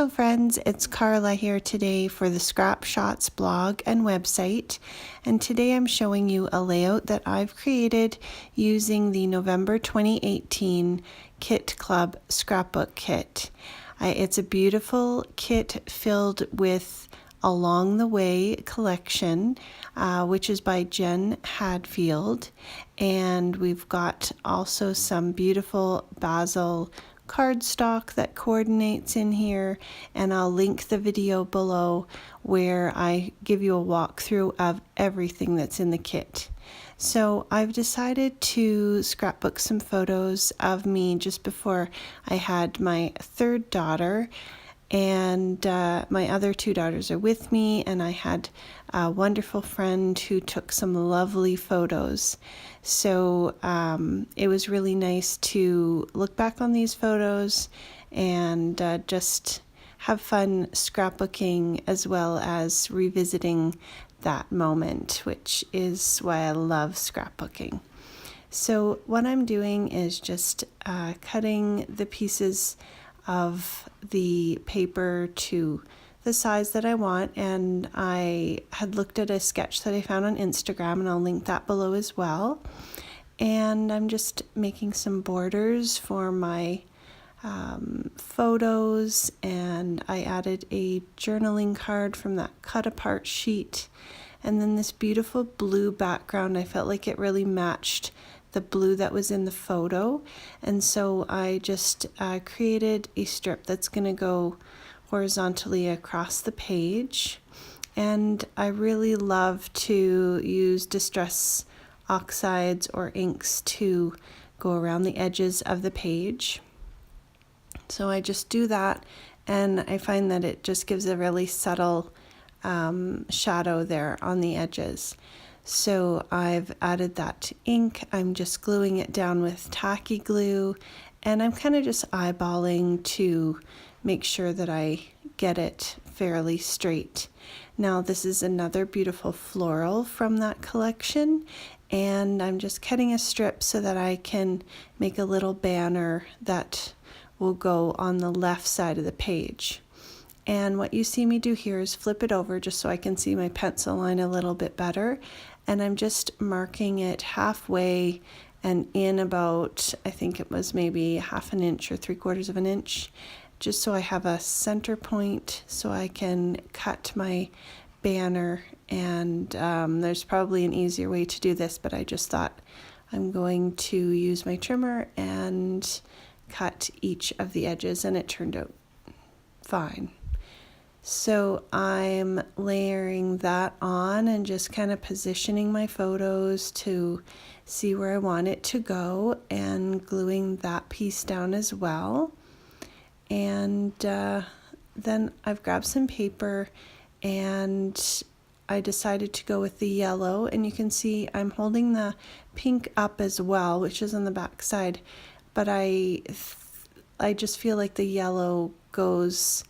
Hello friends, it's Carla here today for the Scrap Shotz blog and website, and today I'm showing you a layout that I've created using the November 2018 Kit Club scrapbook kit. It's a beautiful kit filled with Along the Way collection, which is by Jen Hadfield, and we've got also some beautiful basil cardstock that coordinates in here, and I'll link the video below where I give you a walkthrough of everything that's in the kit. So I've decided to scrapbook some photos of me just before I had my third daughter, and my other two daughters are with me, and I had a wonderful friend who took some lovely photos. So it was really nice to look back on these photos and just have fun scrapbooking as well as revisiting that moment, which is why I love scrapbooking. So what I'm doing is just cutting the pieces of the paper to the size that I want, and I had looked at a sketch that I found on Instagram, and I'll link that below as well. And I'm just making some borders for my photos, and I added a journaling card from that cut apart sheet, and then this beautiful blue background. I felt like it really matched the blue that was in the photo, and so I just created a strip that's going to go horizontally across the page. And I really love to use distress oxides or inks to go around the edges of the page. So I just do that, and I find that it just gives a really subtle shadow there on the edges. So I've added that ink. I'm just gluing it down with tacky glue, and I'm kind of just eyeballing to make sure that I get it fairly straight. Now this is another beautiful floral from that collection, and I'm just cutting a strip so that I can make a little banner that will go on the left side of the page. And what you see me do here is flip it over just so I can see my pencil line a little bit better. And I'm just marking it halfway and in about, I think it was maybe 1/2 inch or 3/4 of an inch, just so I have a center point so I can cut my banner. And there's probably an easier way to do this, but I just thought I'm going to use my trimmer and cut each of the edges, and it turned out fine. So I'm layering that on and just kind of positioning my photos to see where I want it to go, and gluing that piece down as well. And then I've grabbed some paper, and I decided to go with the yellow, and you can see I'm holding the pink up as well, which is on the back side, but I just feel like the yellow goes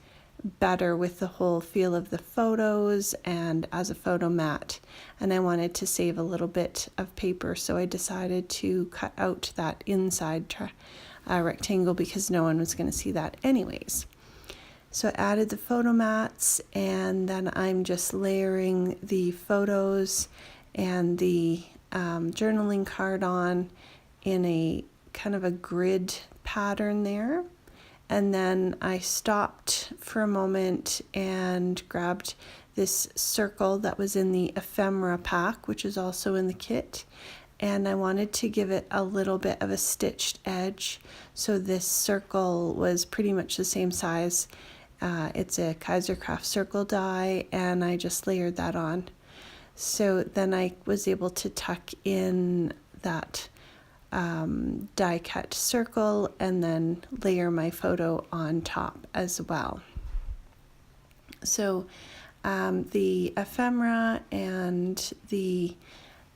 better with the whole feel of the photos and as a photo mat, and I wanted to save a little bit of paper, so I decided to cut out that inside rectangle because no one was going to see that anyways. So I added the photo mats, and then I'm just layering the photos and the journaling card on in a kind of a grid pattern there. And then I stopped for a moment and grabbed this circle that was in the ephemera pack, which is also in the kit, and I wanted to give it a little bit of a stitched edge. So this circle was pretty much the same size. It's a Kaisercraft circle die, and I just layered that on. So then I was able to tuck in that die cut circle and then layer my photo on top as well. So the ephemera and the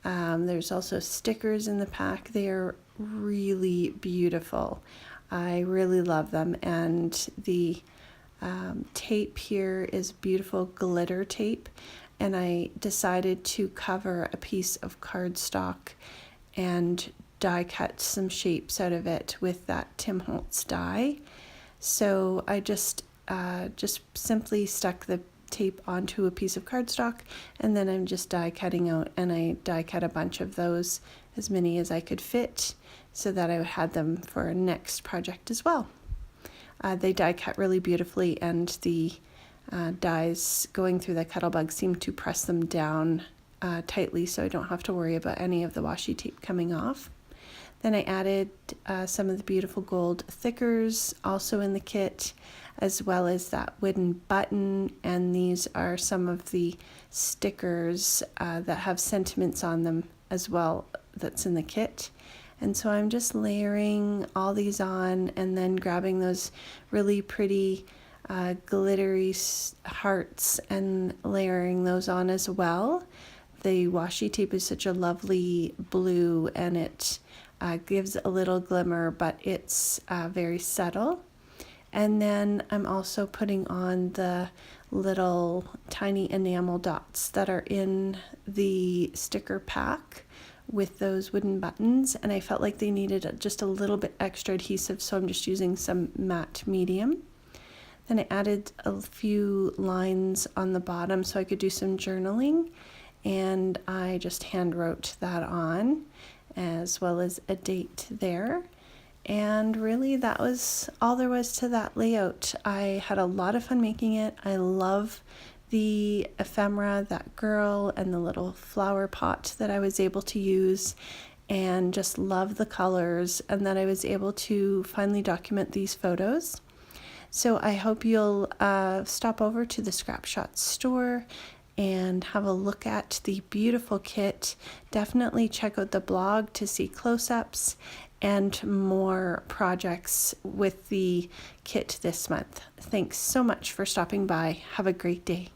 there's also stickers in the pack. They're really beautiful. I really love them, and the tape here is beautiful glitter tape, and I decided to cover a piece of cardstock and die cut some shapes out of it with that Tim Holtz die. So I just just simply stuck the tape onto a piece of cardstock, and then I'm just die cutting out, and I die cut a bunch of those, as many as I could fit, so that I had them for a next project as well. They die cut really beautifully, and the dies going through the Cuttlebug seem to press them down tightly, so I don't have to worry about any of the washi tape coming off. Then I added some of the beautiful gold thickers also in the kit, as well as that wooden button, and these are some of the stickers that have sentiments on them as well that's in the kit. And so I'm just layering all these on, and then grabbing those really pretty glittery hearts and layering those on as well. The washi tape is such a lovely blue, and it gives a little glimmer, but it's very subtle. And then I'm also putting on the little tiny enamel dots that are in the sticker pack with those wooden buttons, and I felt like they needed just a little bit extra adhesive, so I'm just using some matte medium. Then I added a few lines on the bottom so I could do some journaling, and I just hand wrote that on, as well as a date there. And really that was all there was to that layout. I had a lot of fun making it. I love the ephemera, that girl, and the little flower pot that I was able to use, and just love the colors, and that I was able to finally document these photos. So I hope you'll stop over to the Scrap Shotz store and have a look at the beautiful kit. Definitely check out the blog to see close-ups and more projects with the kit this month. Thanks so much for stopping by. Have a great day.